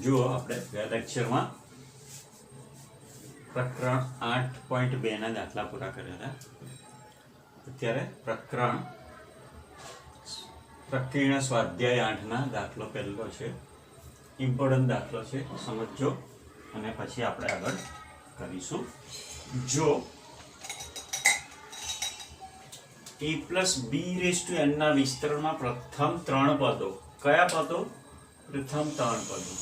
જો આપણે ગયા લેક્ચરમાં પ્રકરણ 8.2 ના દાખલા પૂરા કર્યા હતા. અત્યારે પ્રકીર્ણ સ્વાધ્યાય 8 ના દાખલો પહેલો છે. ઇમ્પોર્ટન્ટ દાખલો છે, સમજજો અને પછી આપણે આગળ કરીશું. જો a plus b raised to n ના વિસ્તરણમાં પ્રથમ ત્રણ પદો, કયા પદો? પ્રથમ ત્રણ પદો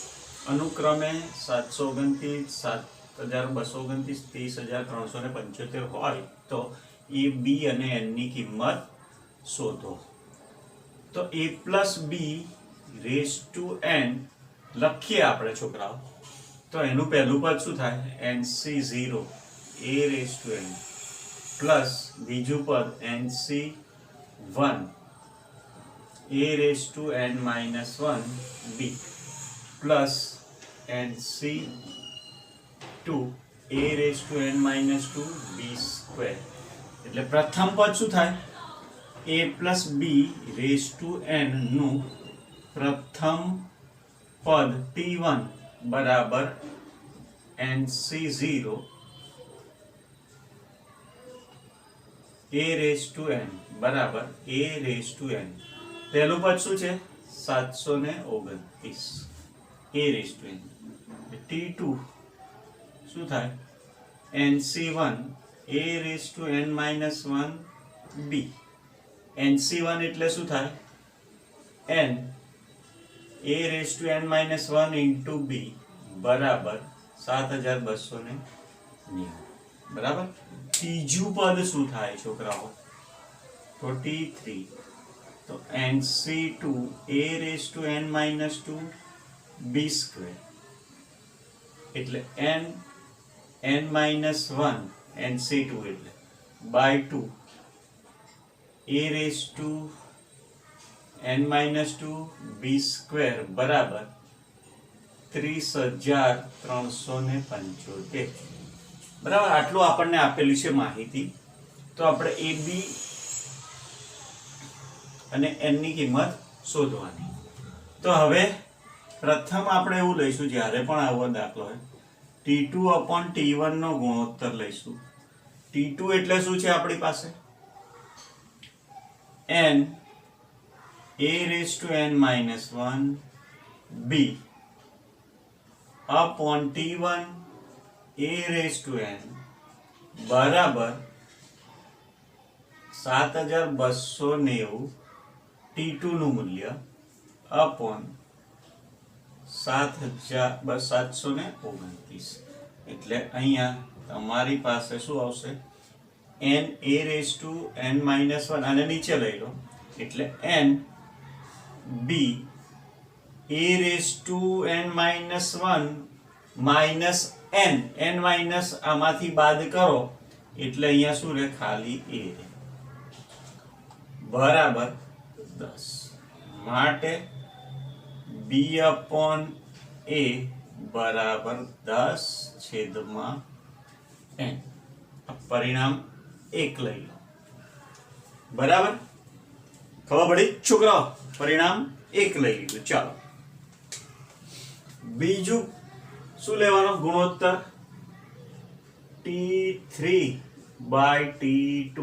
અનુક્રમે 729, 7229, 30375 હોય તો a b અને n ની કિંમત શોધો. તો a plus b raised to n લખીએ આપણે છોકરાઓ. તો એનું પહેલું પદ શું થાય? nc0 a raised to n plus બીજું પદ nc1 a raised to n minus 1 b plus nc2 a raised to n minus 2 b square. એટલે પ્રથમ પદ શું થાય? a plus b raised to n નું પ્રથમ પદ t1 બરાબર nc0 a raised to n બરાબર a raised to n. પહેલું પદ શું છે? 729 a raised to n. t2 શું થાય? nc1 a raised to n minus 1 b. nc1 એટલે શું થાય? n a raised to n minus 1 into b બરાબર 7290. બરાબર. ત્રીજું પદ શું થાય છોકરાઓ? તો t3 તો nc2 a raised to n minus 2 b square. એટલે n minus 1 nc2 એટલે by 2 a raised to n minus 2 b square બરાબર 30375. બરાબર. આટલું આપણને આપેલું છે માહિતી. તો આપણે a b અને n ની કિંમત શોધવાની. તો હવે પ્રથમ આપણે એવું લઈશું, જ્યારે પણ આવો દાખલો હોય t2 upon t1 નો ગુણોત્તર લઈશું. t2 એટલે શું છે આપણી પાસે? n a raised to n minus 1 b upon t1 a raised to n બરાબર 7290 t2 નું મૂલ્ય upon 729. એટલે અહીંયા તમારી પાસે શું આવશે? n a raised to n minus 1 આને નીચે લઈ લો એટલે n b a raised to n minus 1 minus n minus આમાંથી બાદ કરો એટલે અહીંયા શું રહે? ખાલી a બરાબર 10. માટે b upon a બરાબર 10/n. પરિણામ 1 લઈ લો. બરાબર. ખબર પડી છોકરાઓ? પરિણામ 1 લઈ લીધું. ચાલો બીજું શું લેવાનો? ગુણોત્તર t3 by t2.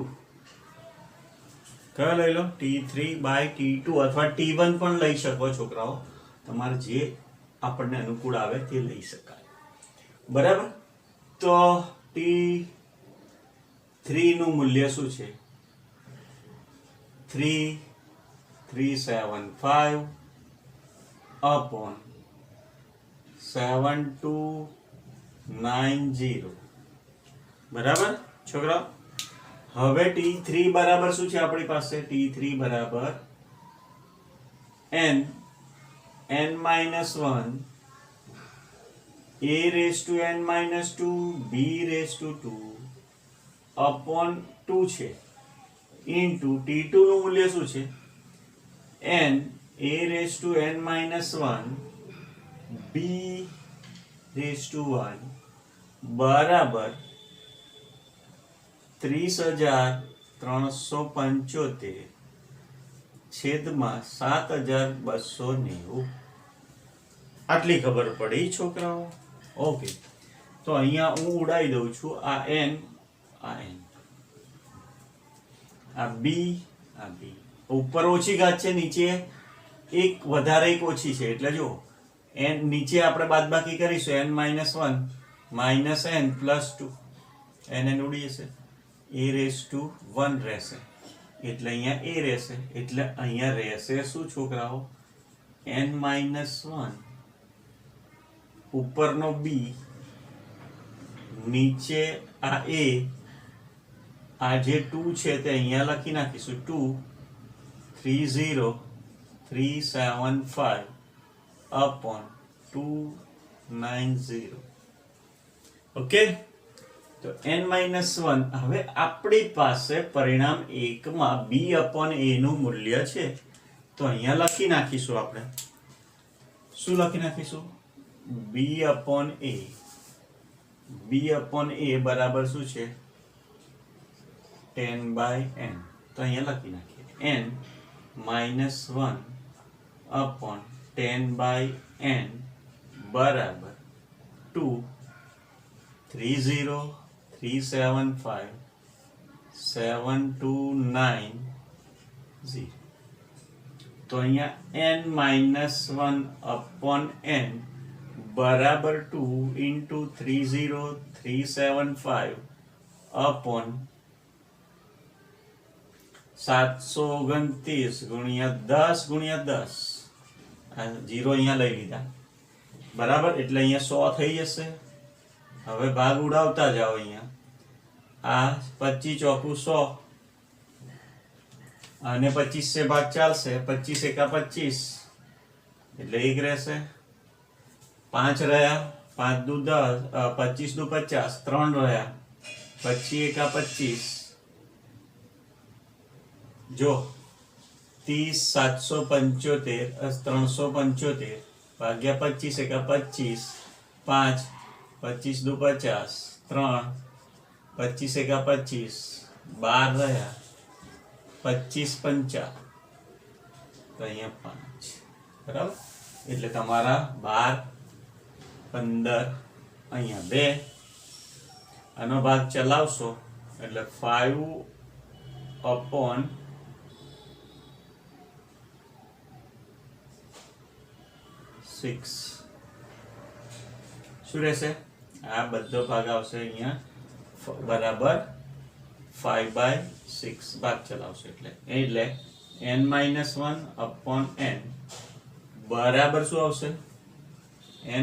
કયો લઈ લો? t3 by t2 અથવા t1 પણ લઈ શકો છોકરાઓ. તમારે જે આપણને અનુકૂળ આવે તે લઈ શકાય. બરાબર. તો t3 નું મૂલ્ય શું છે? 3375 upon 7290. બરાબર છોકરા. હવે t3 બરાબર શું છે આપણી પાસે? t3 બરાબર n minus 1 a raised to n minus 2 b raised to 2 upon 2 છે into t2 નું મૂલ્ય શું છે? n a raised to n minus 1 b raised to 1 બરાબર 30,375 છેદમાં 7290. આટલી ખબર પડી છોકરાઓ? ઓકે, તો અહીંયા હું ઉડાઈ દઉં છું આ n, આ n, આ b, આ b. ઉપર ઓછી ઘાત છે, નીચે એક વધારે એક ઓછી છે, એટલે જો n નીચે આપણે બાદબાકી કરીશું n - 1 - n + 2, n ઉડી જશે, a⁻1 રહેશે, એટલે અહીંયા a રહેશે, એટલે અહીંયા રહેશે શું છોકરાઓ? n - 1 ઉપરનો b, નીચે આ a, આ જે 2 છે તે અહીંયા લખી નાખીશું 2 30375 upon 290. ઓકે, તો n - 1 હવે આપણી પાસે પરિણામ 1 માં b upon a નું મૂલ્ય છે, તો અહીંયા લખી નાખીશું આપણે. શું લખી નાખીશું? b upon a. b upon a બરાબર શું છે? 10/n. તો અહીંયા લખી નાખીએ n - 1 upon 10/n બરાબર 2 30375 7290. તો અહીંયા n - 1 upon n બરાબર 2 into 30375 upon 729 ગુણ્યા 10 ગુણ્યા 10, આ 0 અહીંયા લઈ લીધા, બરાબર, એટલે અહીંયા 100 થઈ જશે. હવે ભાગ ઉડાવતા જાઓ. અહીંયા આ 25 ચોકું 100 અને 25 से ભાગ ચાલશે, 25 એકા 25 એટલે 1 રહેશે, 5 રહ્યા, 5 દુ 10, 25 દુ 50, 3 રહ્યા, 25 એકા 25, જો 30 775 375 ભાગ્યા 25 એકા 25, 5 25 દુ 50, 3 25 એકા 25, 12 રહ્યા, 25 5, તો અહીંયા 5, બરાબર, એટલે તમારા 12 15 અહીંયા 2, આનો ભાગ ચલાવશો એટલે 5 upon 6 શું રહેશે? આ બધો ભાગ આવશે અહીંયા બરાબર 5/6 ભાગ ચલાવશે, એટલે n - 1 upon n બરાબર શું આવશે?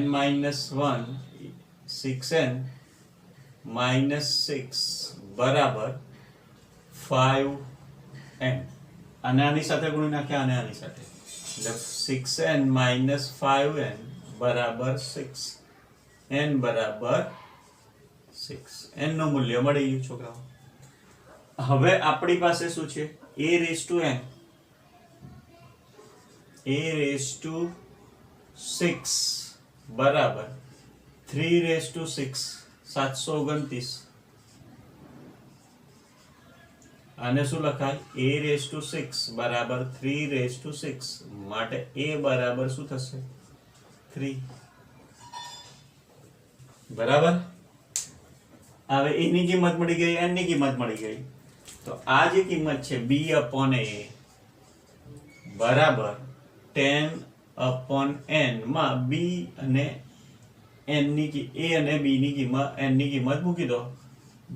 n - 1 6n - 6 બરાબર 5n. અને આની સાથે ગુણી નાખ્યા, અને આની સાથે, એટલે 6n - 5n બરાબર 6, n બરાબર 6. n નું મૂલ્ય મળી ગયું છોકરાઓ. હવે આપણી પાસે શું છે? a⁻n, a⁻6 બરાબર 3/6 729. આને શું લખાય? a⁻6 બરાબર 3/6, માટે a બરાબર શું થશે? 3, બરાબર. હવે a ની કિંમત મળી ગઈ, n ની કિંમત મળી ગઈ, તો આ જે કિંમત છે b upon a બરાબર 10 upon n માં b અને n ની a અને b ની કિંમત, n ની કિંમત મૂકી દો.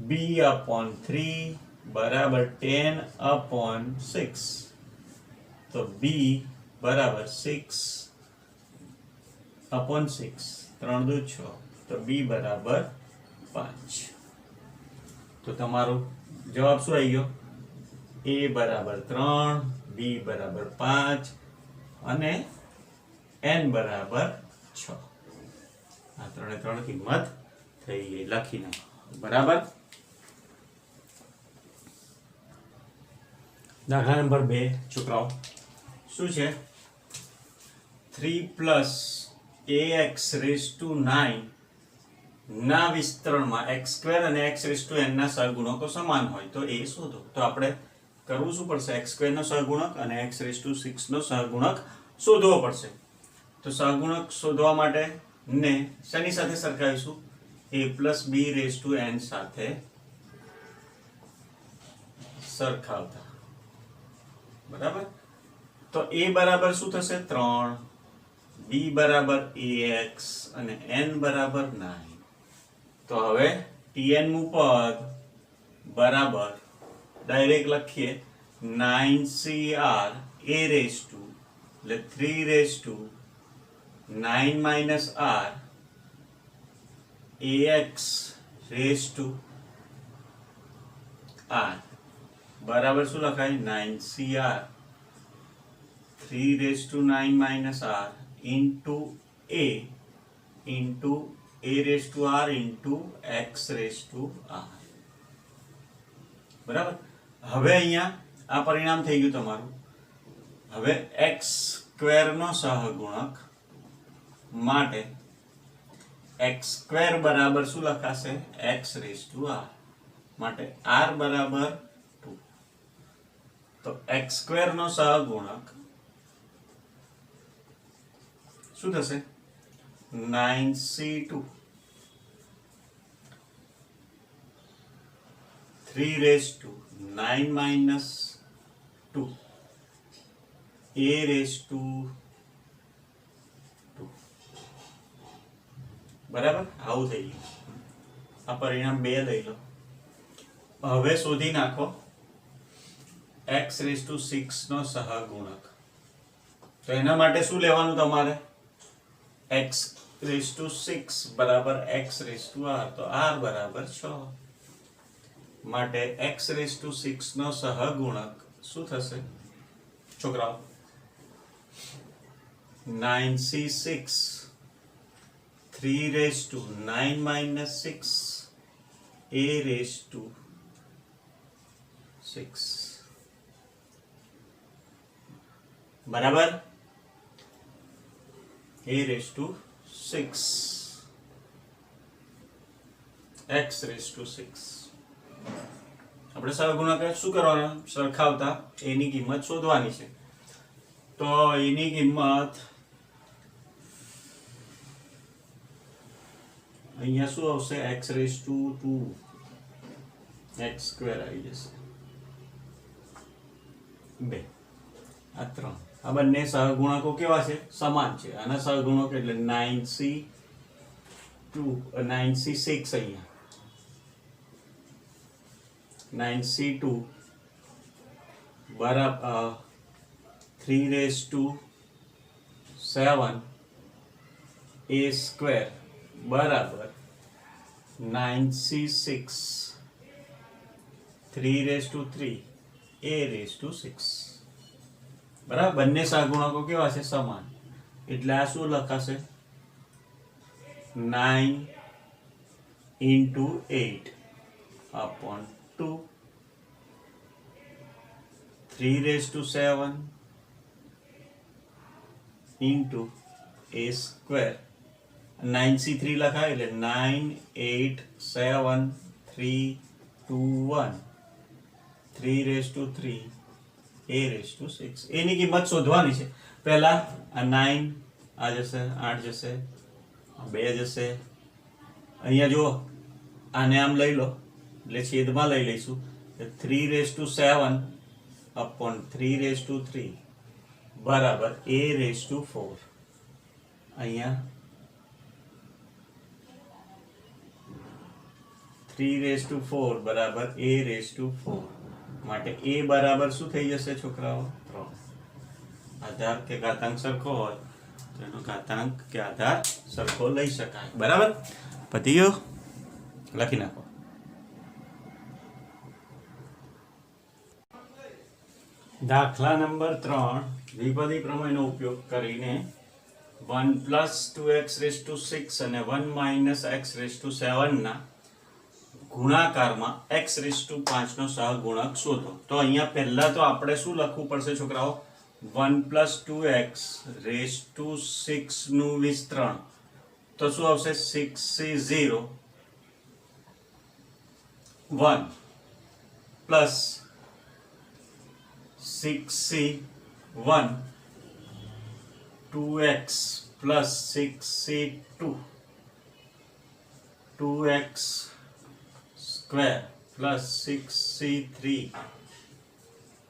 b upon 3 બરાબર 10 upon 6, તો b બરાબર 6 upon 6, 3 દુ 6, તો b બરાબર 5. તો તમારો જવાબ શું આવી ગયો? a બરાબર 3, b બરાબર 5 અને n બરાબર 6. આ ત્રણે ત્રણ કિંમત થઈ ગઈ, લખી નાખો, બરાબર. દાખલા નંબર 2 છોકરાઓ શું છે? 3 + ax⁹9 ના વિસ્તરણમાં x² અને x⁴n ના સહગુણકો સમાન હોય તો એ શોધો. તો આપણે કરવું શું પડશે? x² નો સહગુણક અને x⁶ નો સહગુણક શોધવો પડશે. તો તો સહગુણક શોધવા માટે ને શેની સાથે સરખાવીશું? a plus b raise to n સાથે સરખાવતા. બરાબર. તો a બરાબર શું થશે? 3, b બરાબર ax અને n બરાબર 9. તો હવે tn નું પદ બરાબર ડાયરેક્ટ લખીએ 9cr a રેઝ ટુ એટલે 3 raise to 9 minus r ax raise to r બરાબર શું લખાય? 9cr 3 raise to 9 minus r into a raise to r into x raise to r. બરાબર. હવે અહીંયા આ પરિણામ થઈ ગયું તમારું. હવે x સ્ક્વેર નો સહગુણક માટે x સ્ક્વેર બરાબર શું લખાશે? x રેઝ ટુ r માટે r બરાબર 2. તો x સ્ક્વેર નો સહગુણક શું થશે? 9c2 3 raise to 9 minus 2 a raise to 2. બરાબર. આવું થઈ ગયું. આ પરિણામ 2 લઈ લો. હવે શોધી નાખો x રેઝ ટુ 6 નો સહગુણક. તો એના માટે શું લેવાનું તમારે? x રેઝ ટુ 6 બરાબર x રેઝ ટુ r. તો r બરાબર 6 માટે x રેઝ ટુ 6 નો સહગુણક શું થશે છોકરાઓ? 9c6 3 raise to 9 minus 6 a raise to 6. બરાબર. a raise to 6 x raise to 6. આપણે સહગુણક શું કરવાના? સરખાવતા a ની કિંમત શોધવાની છે. તો a ની કિંમત અહીંયા શું આવશે? x raise to 2 x square આવી જશે 2. આ 3. આ બંને સહગુણકો કેવા છે? સમાન છે. આના સહગુણક એટલે 9c6 અહીંયા 9c2 બરાબર 3 રેઝ ટુ 7 a સ્ક્વેર બરાબર 9c6 3 raise to 3 a raise to 6. બરાબર. બંને સહગુણકો કેવા છે? સમાન. એટલે આ શું લખાશે? 9 into 8 upon 2 3 raised to 7 into a square 9c3 લખાય એટલે 9 8 7 3 2 1 3 raised to 3 a raised to 6 એની કિંમત શોધવાની છે. પહેલા આ 9 આ જશે 8 જશે 2 જશે. અહીંયા જો આને આમ લઈ લો એટલે છેદમાં લઈ લઈશું 3 raised to 7 upon 3 raised to 3 બરાબર a raised to 4. અહીંયા 3 raised to 4 બરાબર a raised to 4 માટે a બરાબર શું થઈ જશે છોકરાઓ? 3. આધાર કે ઘાતાંક સરખો હોય તો એનો ઘાતાંક કે આધાર સરખો લઈ શકાય. બરાબર. પતી ગયો. લખી નાખો. દાખલા નંબર 3 દ્વિપદી પ્રમેયનો ઉપયોગ કરીને 1 plus 2x raised to 6 અને 1 minus x raised to 7 ના ગુણાકારમાં x raised to 5 નો સહગુણક શોધો. તો અહીંયા પહેલા તો આપણે શું લખવું પડશે છોકરાઓ? 1 plus 2x raised to 6 નું વિસ્તરણ. તો શું આવશે? 6c0 1 plus 6c1 2x plus 6c2 2x square plus 6c3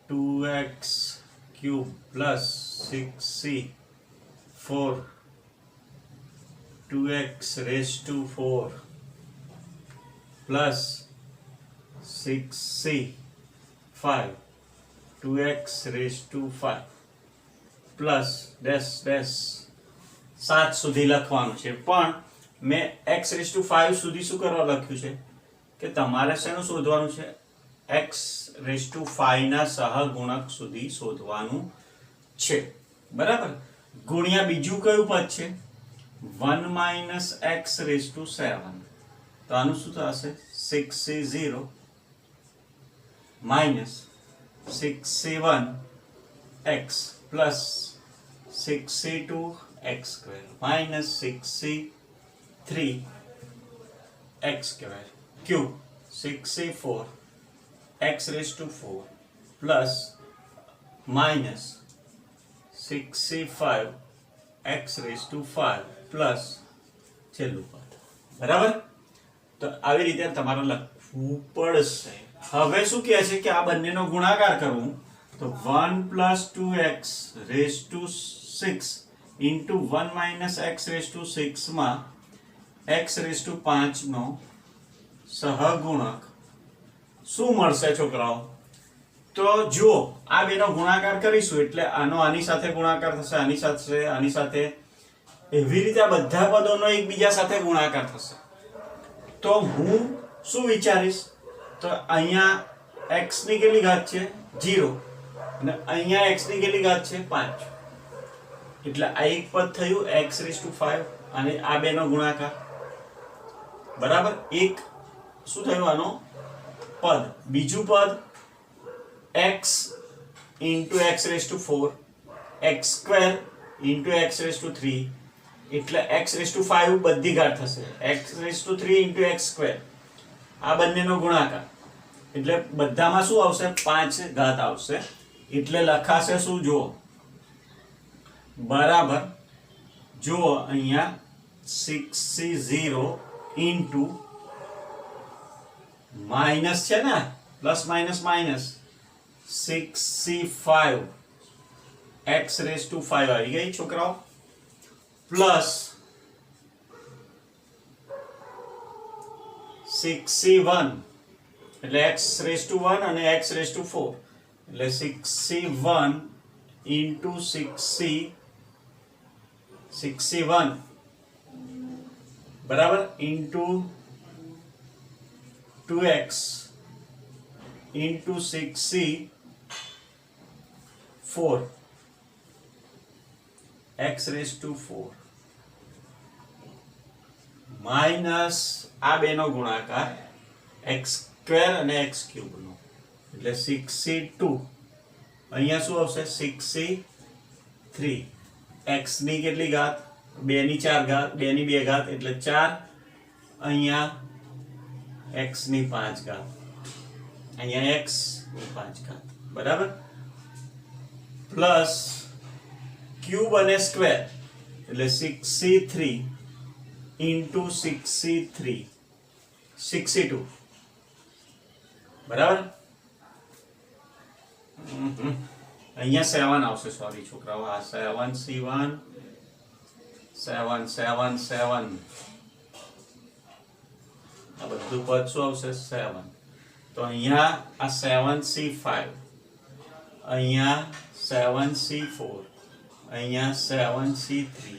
2x cube plus 6c4 2x raised to 4 plus 6c5 2x raised to 5 plus dash dash 7 સુધી લખવાનું છે પણ મેં x રેઝ ટુ 5 સુધી શું કરવા લખ્યું છે કે તમારે શેનું શોધવાનું છે x રેઝ ટુ 5 ના સહગુણક સુધી શોધવાનું છે બરાબર ગુણ્યા બીજું કયું પદ છે 1 minus x રેઝ ટુ 7 તો આનું શું થશે 6c0 minus 6c1 x plus 6c2 x square minus 6c3 x square cube 6c4 x raised to 4 plus minus 6c5 x raised to 5 plus છેલ્લું પદ બરાબર તો આવી રીતે તમારે લખવું પડશે હવે શું કહે છે કે આ બંનેનો ગુણાકાર કરવું तो 1 plus 2x raised to 6 into 1 minus x raised to 6 માં x raised to 5 નો સહગુણક શું મળશે છોકરાઓ તો જો આ બેનો ગુણાકાર કરીશું એટલે આનો આની સાથે ગુણાકાર થશે આની સાથે એવી રીતે આ બધા પદોનો એકબીજા સાથે ગુણાકાર થશે તો હું શું વિચારીશ તો અહીંયા x ની કેટલી ઘાત છે 0 અને અહીંયા x ની કેટલી ઘાત છે 5 એટલે આ એક પદ થયું x raised to 5 અને આ બેનો ગુણાકાર બરાબર એક શું થયું આનો પદ બીજું પદ x into x raised to 4 x square into x raised to 3 એટલે x raised to 5 બધી ઘાત થશે x raised to 3 into x square આ બંનેનો ગુણાકાર એટલે બધામાં શું આવશે 5 ઘાત આવશે એટલે લખાશે શું જો બરાબર જો અહીંયા 6c0 into માઈનસ છે ને plus minus minus 6c5 x raised to 5 આવી ગઈ છોકરાઓ પ્લસ 6c1 એટલે x raised to 1 અને x raised to 4 એટલે 6c1 into 6c1 બરાબર into 2x into 6c4 x raised to 4 minus આ બેનો ગુણાકાર x સ્ક્વેર અને x ક્યુબ નો એટલે 6c2 અહીંયા શું આવશે 6c3 x ની કેટલી ઘાત 2 ની 4 ઘાત 2 ની 2 ઘાત એટલે 4 અહીંયા x ની 5 ઘાત અહીંયા x ની 5 ઘાત બરાબર પ્લસ ક્યુબ અને સ્ક્વેર એટલે 6c3 into 6c3 62 બરાબર અહીંયા 7 આવશે સોરી છોકરાઓ આ 7c1 7 7 7 આ બધું પદ શું આવશે 7 તો અહીંયા આ 7c5 અહીંયા 7c4 અહીંયા 7c3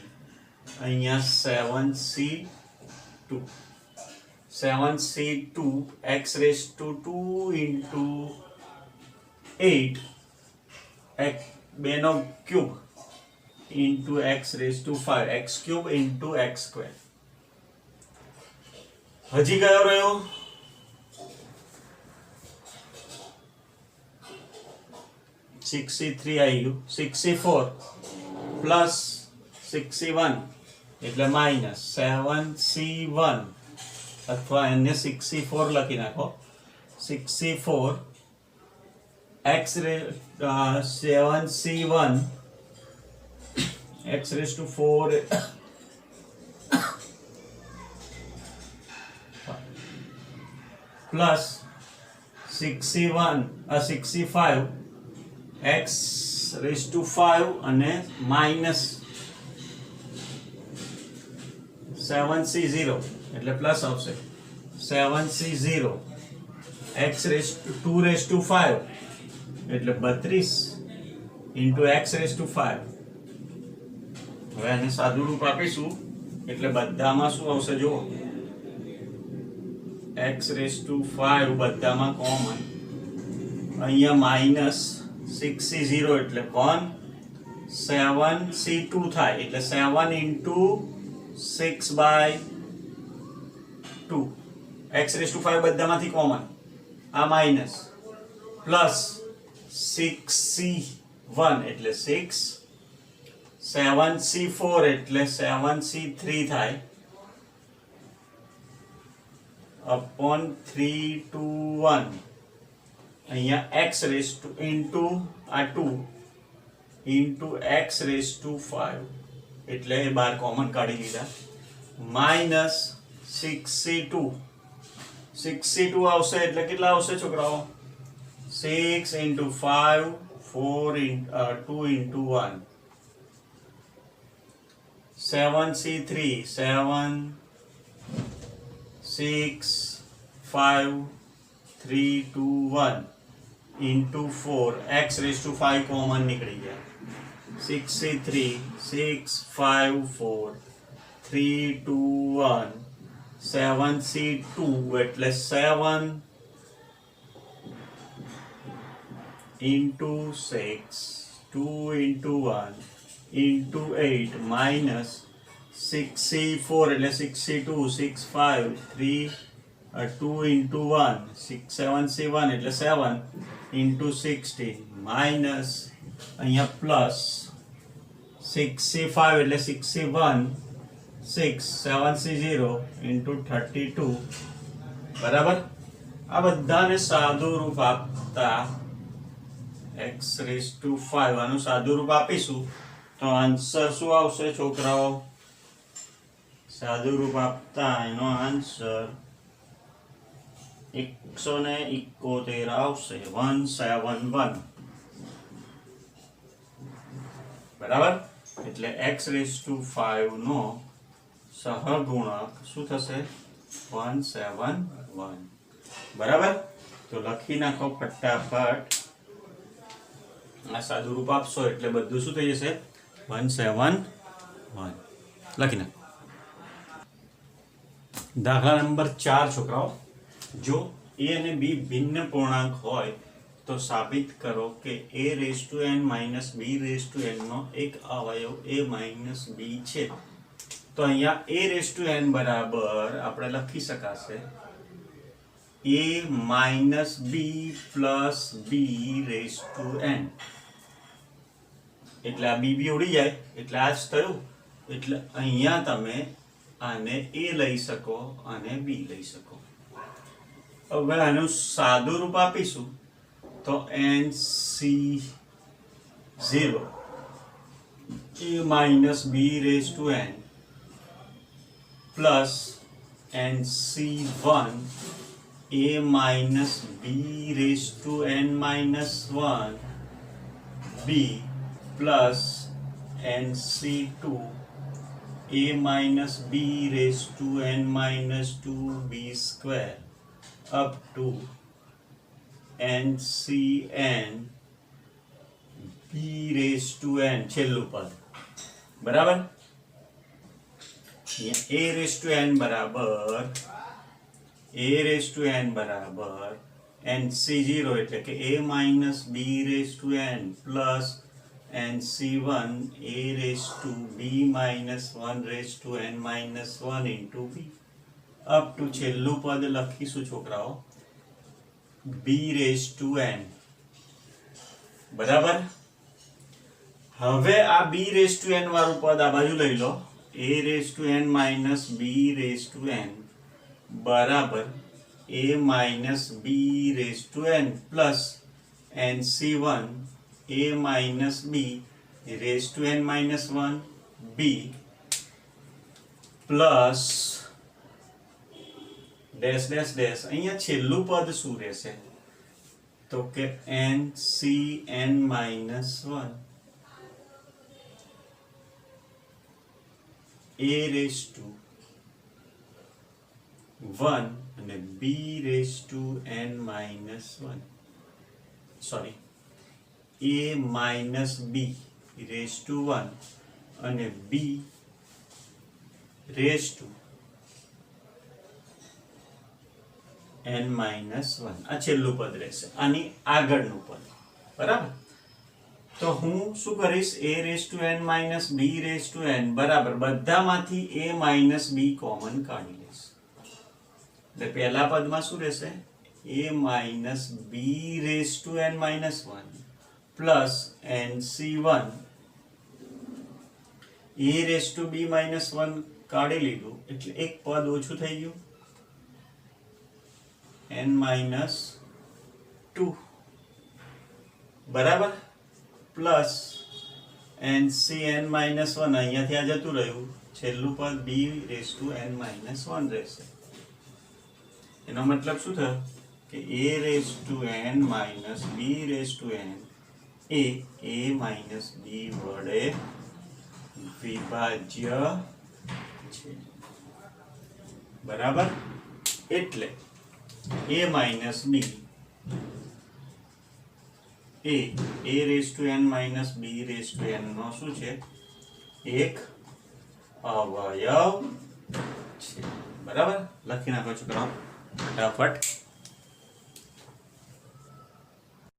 અહીંયા 7c2 7c2 x raised to 2 into 8 x બેનો cube into x raised to 5 x cube into x square હજી કયો રહ્યો 6c3 આવી ગયું 6c4 પ્લસ 6c1 એટલે માઇનસ 7c1 અથવા એને 6c4 લખી નાખો 6c4 x 7c1 x raise to 4 plus 65 x raise to 5 અને માઇનસ 7c0 એટલે પ્લસ આવશે 7c0 x raise to 2 raise to 5 એટલે 32 ઇન્ટુ x રેઝ ટુ 5. હવે આને સાદું રૂપ આપીશું એટલે બધામાં શું આવશે જુઓ, x રેઝ ટુ 5 બધામાં કોમન, અહીંયા માઇનસ 6c0 એટલે 1, 7c2 થાય એટલે 7 ઇન્ટુ 6/2, x રેઝ ટુ 5 બધામાંથી કોમન, આ માઇનસ, પ્લસ 6c1 એટલે 6, 7c4 એટલે 7c3 થાય upon 3 to 1, અહીંયા x રેઝ ટુ ઇન્ટુ આ 2 ઇન્ટુ x રેઝ ટુ 5 એટલે એ બાર કોમન કાઢી લીધા, માઇનસ 6c2 આવશે એટલે કેટલા આવશે છોકરાઓ, 6 into 5, 4 2 into 1, 7c3, 7, 6, 5, 3, 2, 1 into 4, x raise to 5 common નીકળી ગયા, 6c3, 6, 5, 4, 3, 2, 1, 7c2 એટલે 7 into 6, 2 into 1 into 8 minus 6c4 એટલે 6c2, 6, 5, 3, 2 ઇન્ટુ 1, 7c1 એટલે 7 ઇન્ટુ 16 માઇનસ અહીંયા પ્લસ 6c5 એટલે 6c1, 6, 7c0 ઇન્ટુ 32 બરાબર. આ બધાને સાદું રૂપ આપતા x રેઝ ટુ 5 આનું સાદું રૂપ આપીશું તો આન્સર શું આવશે છોકરાઓ, સાદું રૂપ આપતા એનો આન્સર 171 આવશે, 171 બરાબર. એટલે x રેઝ ટુ 5 નો સહગુણક શું થશે, 171 બરાબર. તો લખી નાખો ફટાફટ, આ સાદું રૂપ આપશો એટલે બધું શું થઈ જશે, 171 લખી નાખો. દાખલા નંબર 4 છોકરાઓ, જો a અને b ભિન્ન પૂર્ણાંક હોય તો સાબિત કરો કે a raise to n minus b raise to n નો એક અવયવ a માઇનસ b છે. તો અહીંયા a રેઝ ટુ n બરાબર આપણે લખી શકાશે a minus b plus b raise to n, એટલે આ b ઉડી જાય એટલે આ જ થયું, એટલે અહીંયા તમે આને a લઈ શકો અને b લઈ શકો. હવે આનું સાદું રૂપ આપીશું તો nc0 a minus b raise to n plus nc1 a minus b raise to n minus 1 b plus nc2 a minus b raised to n minus 2b square up to ncn b raised to n છેલ્લું પદ બરાબર. a raised to n બરાબર nc0 એટલે કે a minus b raised to n plus nc1 a raised to b minus 1 raised to n minus 1 into b up to છેલ્લું પદ લખીશું છોકરાઓ b raised to n બરાબર. હવે આ b raised to n વાળું પદ આ બાજુ લઈ લો, a raised to n minus b raised to n બરાબર a minus b raised to n plus nc1 a minus b raised to n minus 1 b plus dash dash dash, અહીંયા છેલ્લું પદ શું રહેશે તો કે NCN -1 a raised to 1 અને b raised to n-1, sorry a minus b raised to 1 અને b raised to n-1 આ છેલ્લું પદ રહેશે, આની આગળનું પદ. બરાબર, તો હું શું કરીશ, a raised to n minus b raised to n બરાબર બધામાંથી a minus b કોમન કાઢી લઈશ. એટલે પહેલા પદમાં શું રહેશે, a minus b raised to n minus 1 plus nc1 a raised to b minus 1 કાઢી લીધું એટલે એક પદ ઓછું થઈ ગયું, n minus 2 બરાબર પ્લસ NCN -1 અહીંયાથી આ જતું રહ્યું, છેલ્લું પદ b raised to n -1 રહેશે. એનો મતલબ શું થયો કે a raised to n minus b raised to n A a minus b વડે વિભાજ્ય છે. બરાબર, એટલે a minus b A a raised to n minus b raised to n નો શું છે, એક અવયવ છે. બરાબર, લખી નાખો છોકરાઓ ફટાફટ.